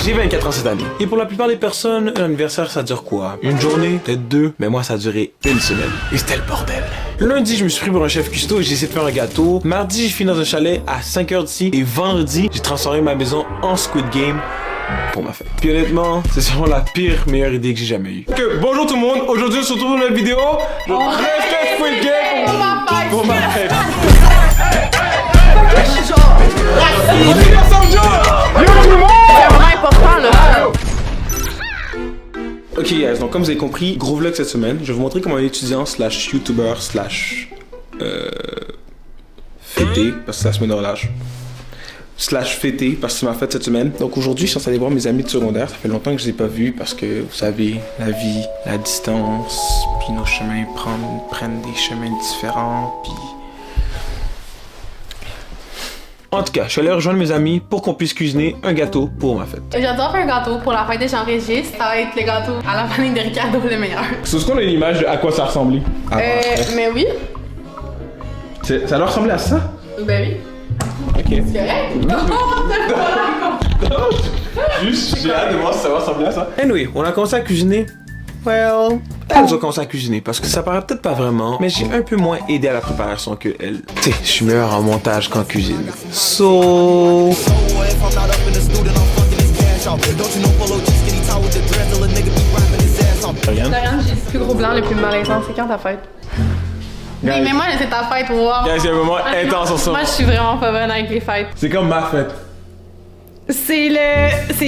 J'ai 24 ans cette année. Et pour la plupart des personnes, un anniversaire ça dure quoi? Une journée? Peut-être deux? Mais moi ça a duré une semaine. Et c'était le bordel. Lundi, je me suis pris pour un chef cuistot et j'ai essayé de faire un gâteau. Mardi, j'ai fini dans un chalet à 5h d'ici. Et vendredi, j'ai transformé ma maison en Squid Game pour ma fête. Puis honnêtement, c'est sûrement la pire meilleure idée que j'ai jamais eue. Bonjour tout le monde, aujourd'hui on se retrouve dans une vidéo. Je reste Squid Game pour ma fête. Je suis genre c'est vraiment important là. Ok guys, donc comme vous avez compris, gros vlog cette semaine. Je vais vous montrer comment un étudiant slash youtuber slash fêté, parce que c'est la semaine de relâche. Slash fêté, parce que c'est ma fête cette semaine. Donc aujourd'hui, je suis censé aller voir mes amis de secondaire. Ça fait longtemps que je les ai pas vus parce que vous savez, la vie, la distance, puis nos chemins prennent des chemins différents, puis... En tout cas, je suis allé rejoindre mes amis pour qu'on puisse cuisiner un gâteau pour ma fête. J'adore faire un gâteau pour la fête de Jean-Régis. Ça va être le gâteau à la vanille de Ricardo le meilleur. C'est ce qu'on a une image de à quoi ça ressemblait. Mais oui. Ça leur ressemblait à ça? Ben oui. Ok. C'est correct? Non, juste, j'ai hâte de voir si ça va ressembler à ça. Anyway, on a commencé à cuisiner. Well, elle nous a commencé à cuisiner parce que ça paraît peut-être pas vraiment, mais j'ai un peu moins aidé à la préparation que elle. Tu sais, je suis meilleur en montage qu'en cuisine. So... Regarde. Dorian, j'ai le plus gros blanc, le plus malaisant. C'est quand ta fête? Oui, mais moi, c'est ta fête, wow. Guys, il y a un moment intense sur ça. Moi, je suis vraiment pas bonne avec les fêtes. C'est comme ma fête. C'est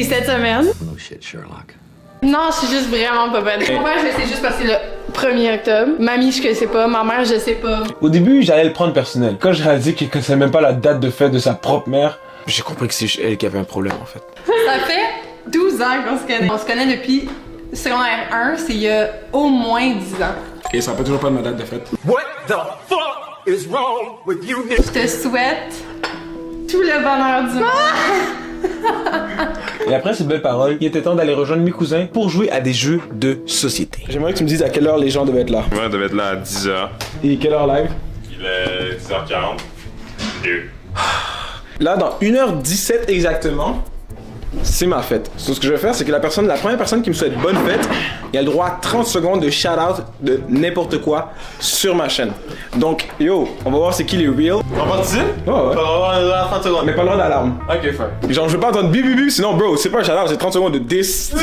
cette semaine. No shit, Sherlock. Non, je suis juste vraiment pas bonne. Mon père, je le sais juste parce que c'est le 1er octobre. Mamie, je sais pas. Ma mère, je sais pas. Au début, j'allais le prendre personnel. Quand j'ai réalisé qu'elle connaissait même pas la date de fête de sa propre mère, j'ai compris que c'est elle qui avait un problème en fait. Ça fait 12 ans qu'on se connaît. On se connaît depuis secondaire 1, c'est il y a au moins 10 ans. Et ça n'a toujours pas de ma date de fête. What the fuck is wrong with you? Je te souhaite tout le bonheur du monde. Et après ces belles paroles, il était temps d'aller rejoindre mes cousins pour jouer à des jeux de société. J'aimerais que tu me dises à quelle heure les gens devaient être là. Ouais, on devait être là à 10h. Et quelle heure live? Il est 10h40. Là, dans 1h17 exactement, c'est ma fête. Donc, ce que je vais faire, c'est que la première personne qui me souhaite bonne fête, il a le droit à 30 secondes de shout-out de n'importe quoi sur ma chaîne. Donc, yo, on va voir c'est qui les real. On participe? Ouais, ouais. On va avoir 30 secondes. Mais pas le droit d'alarme. Ok, fine. Genre, je veux pas entendre bip bip bip, sinon, bro, c'est pas un shout-out, c'est 30 secondes de 10.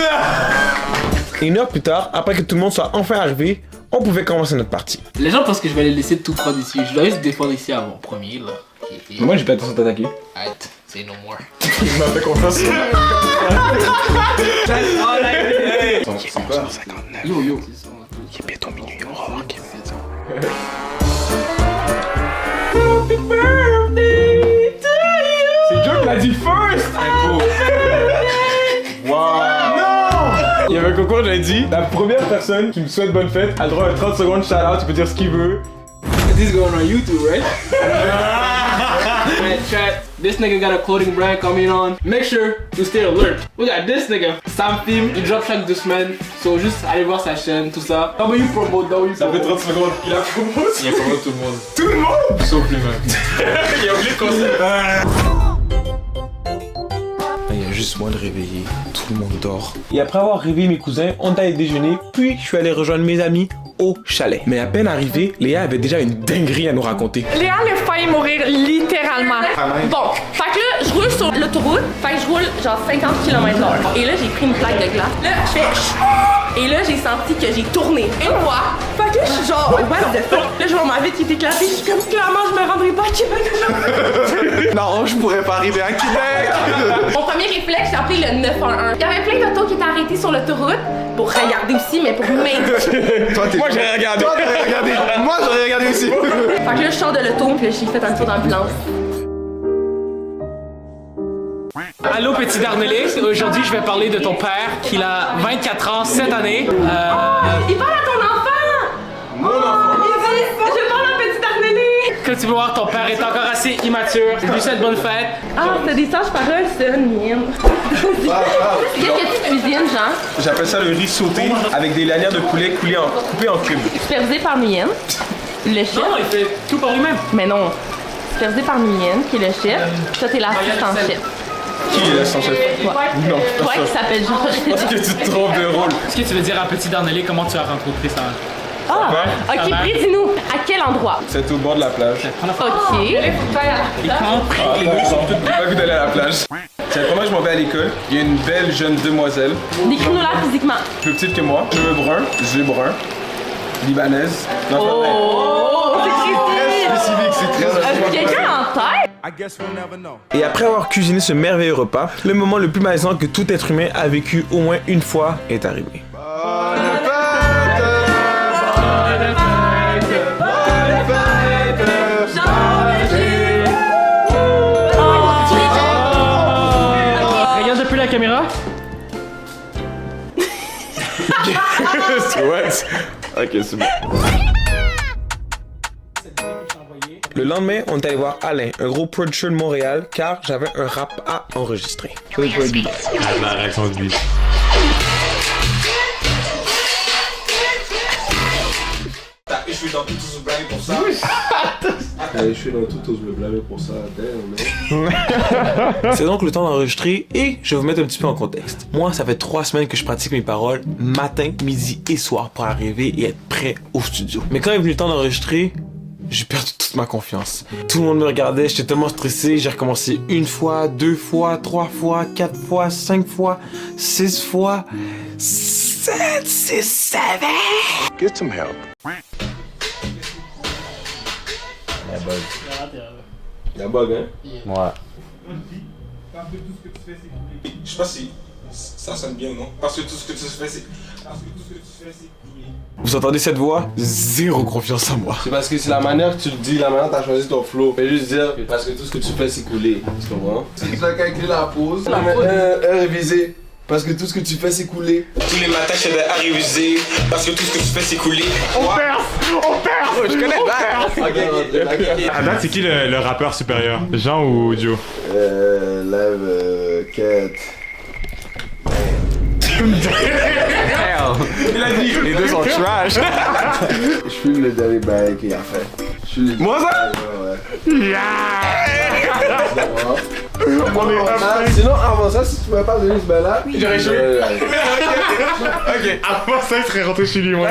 Et une heure plus tard, après que tout le monde soit enfin arrivé, on pouvait commencer notre partie. Les gens pensent que je vais les laisser tout prendre ici. Je dois juste défendre ici à mon premier là. Moi, j'ai pas attention de t'attaquer. Arrête, say no more. Il m'a fait confiance. C'est quoi? Yo yo. Il est bientôt minuit, on va voir qui C'est Joe qui l'a dit first! Wow! Non! Il y avait un concours, j'avais dit, la première personne qui me souhaite bonne fête a le droit à 30 secondes shout-out, tu peux dire ce qu'il veut. This is going on YouTube, right? Right, chat. This nigga got a clothing brand coming on. Make sure to stay alert. Look at this nigga. Sam Film, il drop chaque 2 semaines. So juste allez voir sa chaîne, tout ça. W promote, W Ça fait 30 secondes qu'il a promote. Il y a comment tout le monde? Tout le monde! Sauf lui-même. Il a oublié le concept. Il y a juste moi de réveiller. Tout le monde dort. Et après avoir réveillé mes cousins, on est allé déjeuner. Puis je suis allé rejoindre mes amis au chalet. Mais à peine arrivé, Léa avait déjà une dinguerie à nous raconter. Léa a failli mourir littéralement. Bon, fait que là, je roule sur l'autoroute. Fait que je roule genre 50 km/h. Et là, j'ai pris une plaque de glace. Là, je fais chut. Et là, j'ai senti que j'ai tourné une fois. Fait que là, je suis genre, what the fuck? Là, je vois ma vitre qui est éclatée. Je suis comme, clairement, je me rendrai pas à Québec. Non, je pourrais pas arriver à Québec. Mon premier réflexe, j'ai appelé le 911. Il y avait plein d'autos qui étaient arrêtés sur l'autoroute pour regarder aussi, mais pour m'indiquer. Moi, j'ai regardé. Toi, t'aurais regardé. Moi, j'aurais regardé aussi. Fait que là, je sors de l'auto, puis là, j'ai fait un tour d'ambulance. Allô petit Darnellé, aujourd'hui je vais parler de ton père qui a 24 ans cette année. Il parle à ton enfant! Mon enfant. Il dit, je parle à petit Darnellé! Comme tu peux voir, ton père est encore assez immature. Je lui souhaite bonne fête. Ah, t'as des sages paroles, ça, mienne. Qu'est-ce que tu cuisines, Jean? J'appelle ça le riz sauté avec des lanières de poulet coupées en cubes. Supervisé par Mienne, le chef. Non, il fait tout par lui-même. Mais non, supervisé par Mienne, qui est le chef. Toi, t'es l'assistant chef. Qui est son chef? Non, Toi qui s'appelle Georges. parce que tu te trompes de rôle. Est-ce que tu veux dire à Petit Darnellé comment tu as rencontré ça? Ah, ok, Brie, dis-nous, à quel endroit? C'est au bord de la plage. Ok. Et quand les deux sont toutes... J'ai pas vu d'aller à la plage. C'est la première fois que je m'en vais à l'école. Il y a une belle jeune demoiselle, Décris-nous-la physiquement. plus petite que moi, cheveux bruns, yeux bruns, libanaise. Non, Oh, c'est très spécifique, c'est très As-tu quelqu'un en tête? I guess we'll never know. Et après avoir cuisiné ce merveilleux repas, le moment le plus malaisant que tout être humain a vécu au moins une fois est arrivé. Regarde depuis la caméra. What? Ok, c'est bon. Le lendemain, on est allé voir Alain, un gros producer de Montréal, car j'avais un rap à enregistrer. La réaction de lui. T'as échoué dans tout, se blâmer pour ça. Je suis dans tout, je me blâmer pour ça. Damn, C'est donc le temps d'enregistrer et je vais vous mettre un petit peu en contexte. Moi, ça fait 3 semaines que je pratique mes paroles matin, midi et soir pour arriver et être prêt au studio. Mais quand est venu le temps d'enregistrer, j'ai perdu toute ma confiance. Tout le monde me regardait, j'étais tellement stressé, j'ai recommencé 1 fois, 2 fois, 3 fois, 4 fois, 5 fois, 6 fois, 7, 6, 7. Get some help. Y'a bug, hein? Je sais pas si ça sonne bien ou non. Parce que tout ce que tu fais, c'est... Vous entendez cette voix? Zéro confiance en moi. C'est parce que c'est la manière que tu le dis, la manière que t'as choisi ton flow. Fais juste dire, parce que tout ce que tu fais, c'est couler. Tu comprends? C'est juste là calculer la pause. La réviser. Parce que tout ce que tu fais, c'est couler. Tous les matins, je à réviser. Parce que tout ce que tu fais, c'est couler. On perd! Je connais pas! À date, c'est qui le rappeur supérieur? Jean ou Joe? Lève, quête. Il a dit, les deux sont trash. Je fume le dernier bail qu'il a fait. Moi, ça? Ouais. On est Sinon, avant ça, si tu m'avais pas donné ce bail-là, J'aurais joué. Ok. Avant ça, il serait rentré chez lui, moi.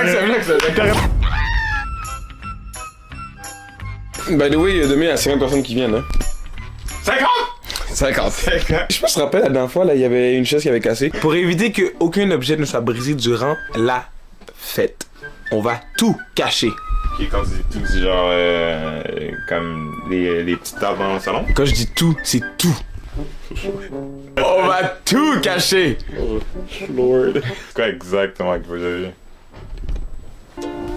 By the way, demain, il y a 50 personnes qui viennent. Hein. 50. Je sais pas si tu te rappelles, la dernière fois, là, il y avait une chaise qui avait cassé. Pour éviter qu'aucun objet ne soit brisé durant la fête, on va tout cacher. Ok, quand tu dis tout, c'est genre comme les petites tables dans le salon? Quand je dis tout, c'est tout. On va tout cacher. Lord. C'est quoi exactement que vous avez?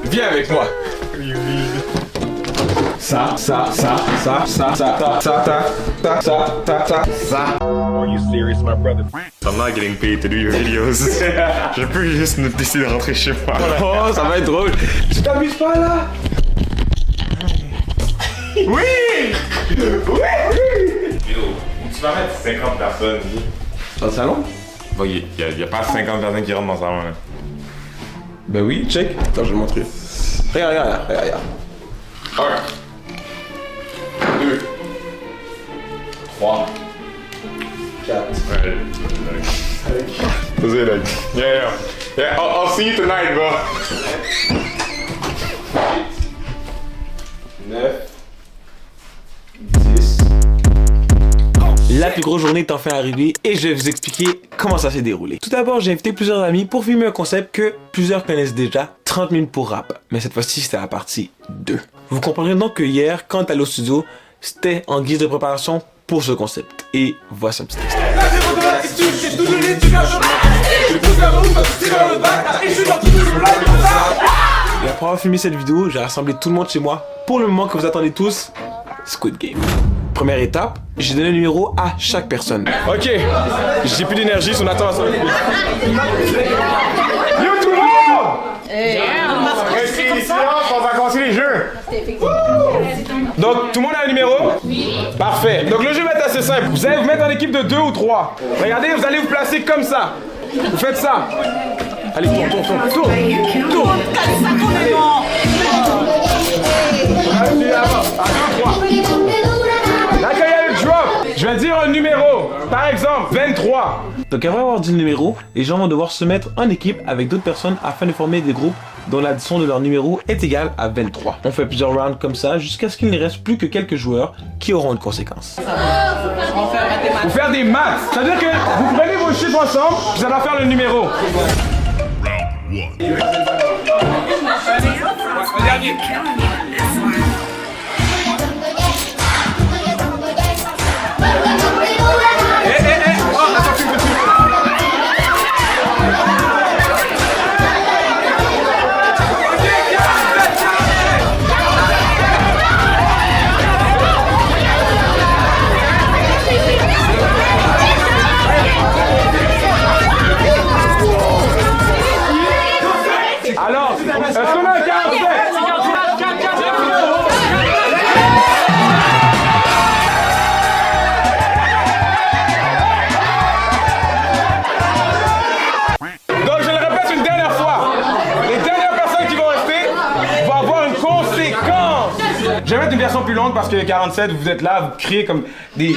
Viens avec moi. Ça. Are you serious, my brother? I'm not getting paid to do your videos. Je peux juste me décider de rentrer chez moi. Oh, ça va être drôle. Tu t'amuses pas là? Oui! Yo, tu vas mettre 50 personnes. Dans le salon? Bon, y a pas 50 personnes qui rentrent dans le salon, là. Ben oui, check. Attends, je vais te montrer. Regarde. 1, 2, 3, 4. Vas-y, like. Yeah. I'll see you tonight, bro. 9. 10. La plus grosse journée est enfin arrivée et je vais vous expliquer comment ça s'est déroulé. Tout d'abord, j'ai invité plusieurs amis pour filmer un concept que plusieurs connaissent déjà, 30 minutes pour rap. Mais cette fois-ci, c'était la partie 2. Vous comprendrez donc que hier, quand t'allais au studio, c'était en guise de préparation pour ce concept. Et voici un petit extrait. Et après avoir filmé cette vidéo, j'ai rassemblé tout le monde chez moi pour le moment que vous attendez tous, Squid Game. Première étape, j'ai donné un numéro à chaque personne. Ok, j'ai plus d'énergie, on attend à ça. Yo tout le monde! Restez ici, on va commencer les jeux. Donc tout le monde a un numéro? Oui. Parfait. Donc le jeu va être assez simple. Vous allez vous mettre en équipe de 2 ou 3. Regardez, vous allez vous placer comme ça. Vous faites ça. Allez, tourne. Allez, là-bas. À 2, 3. Là, quand il y a le drop, je vais dire un numéro. Par exemple, 23. Donc après avoir dit le numéro, les gens vont devoir se mettre en équipe avec d'autres personnes afin de former des groupes dont l'addition de leur numéro est égale à 23. On fait plusieurs rounds comme ça jusqu'à ce qu'il ne reste plus que quelques joueurs qui auront une conséquence. Faut faire des maths. C'est-à-dire que vous prenez vos chiffres ensemble, puis ça va faire le numéro. Alors, est-ce qu'on a un 47? Donc je le répète une dernière fois. Les dernières personnes qui vont rester vont avoir une conséquence. Je vais mettre une version plus longue parce que 47, vous êtes là, vous criez comme des...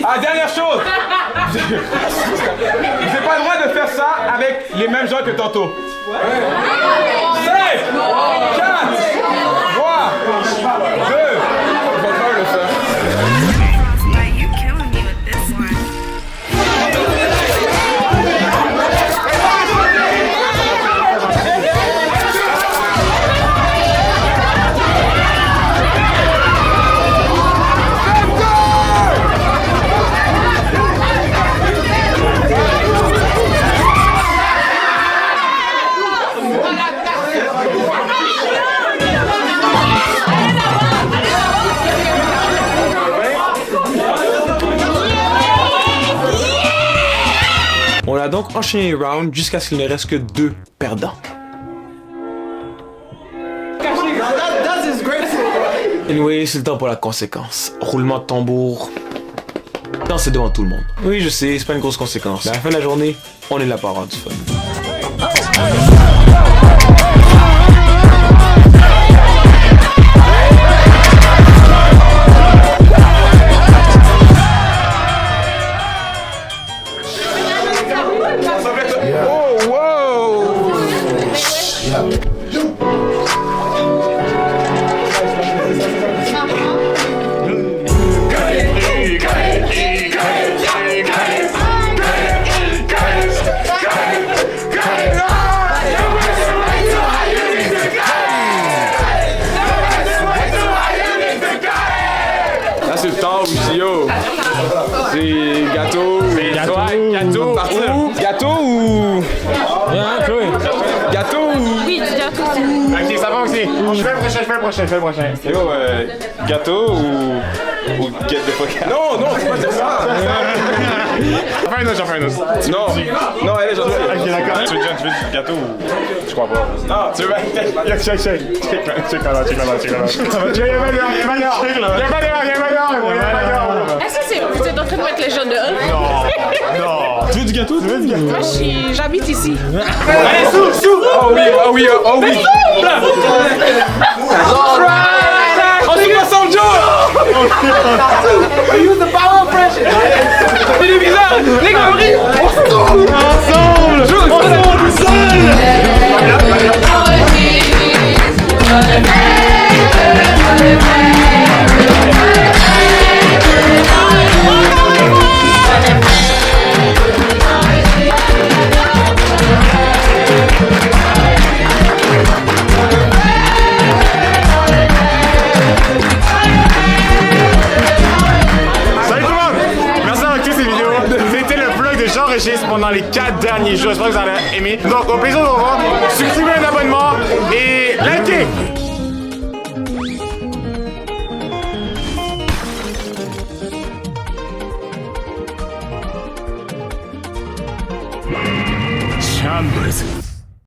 Ah, dernière chose! Vous n'avez pas le droit de faire ça avec les mêmes gens que tantôt. 5, 4, 3, 2, je vais pas le faire. You killing me with this one. On a donc enchaîné les rounds jusqu'à ce qu'il ne reste que 2 perdants. Anyway, c'est le temps pour la conséquence. Roulement de tambour. Danser devant tout le monde. Oui, je sais, c'est pas une grosse conséquence. Mais à la fin de la journée, on est là pour avoir du fun. Oh, wow! Là, c'est le temps où yo. C'est gâteau. Gâteau. Gâteau ou. Gâteau ou. Oui, du gâteau. Ok, ça va aussi. Je fais le prochain. Yo, gâteau ou get the fuck out. Non, tu peux pas dire ça. J'en fais un autre. Non, allez, j'en ai. Ok, d'accord. Tu veux du gâteau ou. Je crois pas. Ah, tu veux. Check là. Est-ce que vous êtes en train de mettre les jeunes dehors? Non. Tu veux du gâteau? Moi, j'habite ici. Allez, sous! Oh oui! On se passe en Joe! Use the power of pressure! C'est les bizarres! Les gars, ensemble! Tout Salut tout le monde! Merci d'avoir écouté cette vidéo. C'était le vlog de Jean-Régis pendant les 4 derniers jours. J'espère que vous avez aimé. Donc, au plaisir de vous revoir. Subscribez un abonnement et likez!